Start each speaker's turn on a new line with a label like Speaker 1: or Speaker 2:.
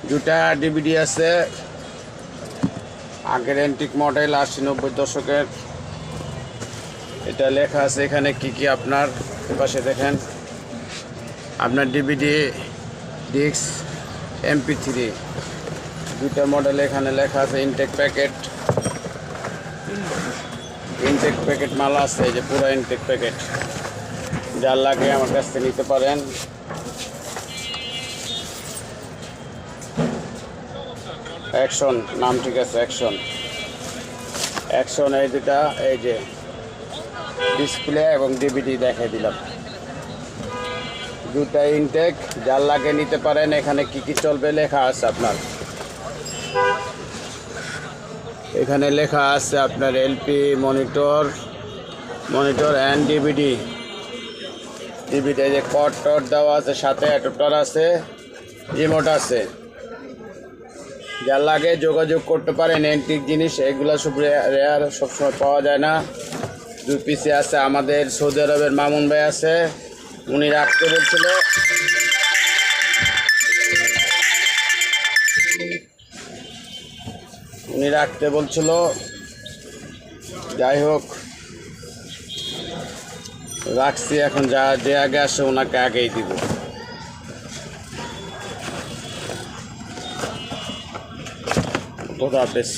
Speaker 1: দুটা ডিভিডি আছে, আগের অ্যান্টিক মডেল 80-90 দশকের। এটা লেখা আছে এখানে কি কি আপনার পাশে দেখেন, আপনার ডিভিডি ডিস্ক MP3 দুটা মডেল এখানে লেখা আছে। ইনটেক প্যাকেট মাল আছে, এই যে পুরো ইনটেক প্যাকেট, যার লাগে আমার কাছ থেকে নিতে পারেন। অ্যাকশন নাম ঠিক আছে, অ্যাকশন এই দুটা, এই যে ডিসপ্লে এবং ডিভিডি দেখাই দিলাম। দুটা ইনটেক, যার লাগে নিতে পারেন। এখানে কি কি চলবে লেখা আছে আপনার, এখানে লেখা আছে আপনার এলপি, মনিটর অ্যান্ড ডিভিডি। এই যে কট টট দেওয়া আছে, সাথে অ্যাডাপ্টার আছে, রিমোট আছে। যার লাগে যোগাযোগ করতে পারেন। অ্যান্টিক জিনিস এগুলো সব রেয়ার, সবসময় পাওয়া যায় না। 2 পিসে আছে। আমাদের সৌদি আরবের মামুন ভাই আছে, উনি রাখতে বলছিল, যাই হোক রাখছি। এখন যে আগে আসে ওনাকে আগেই দিব। খোদা হাফেজ।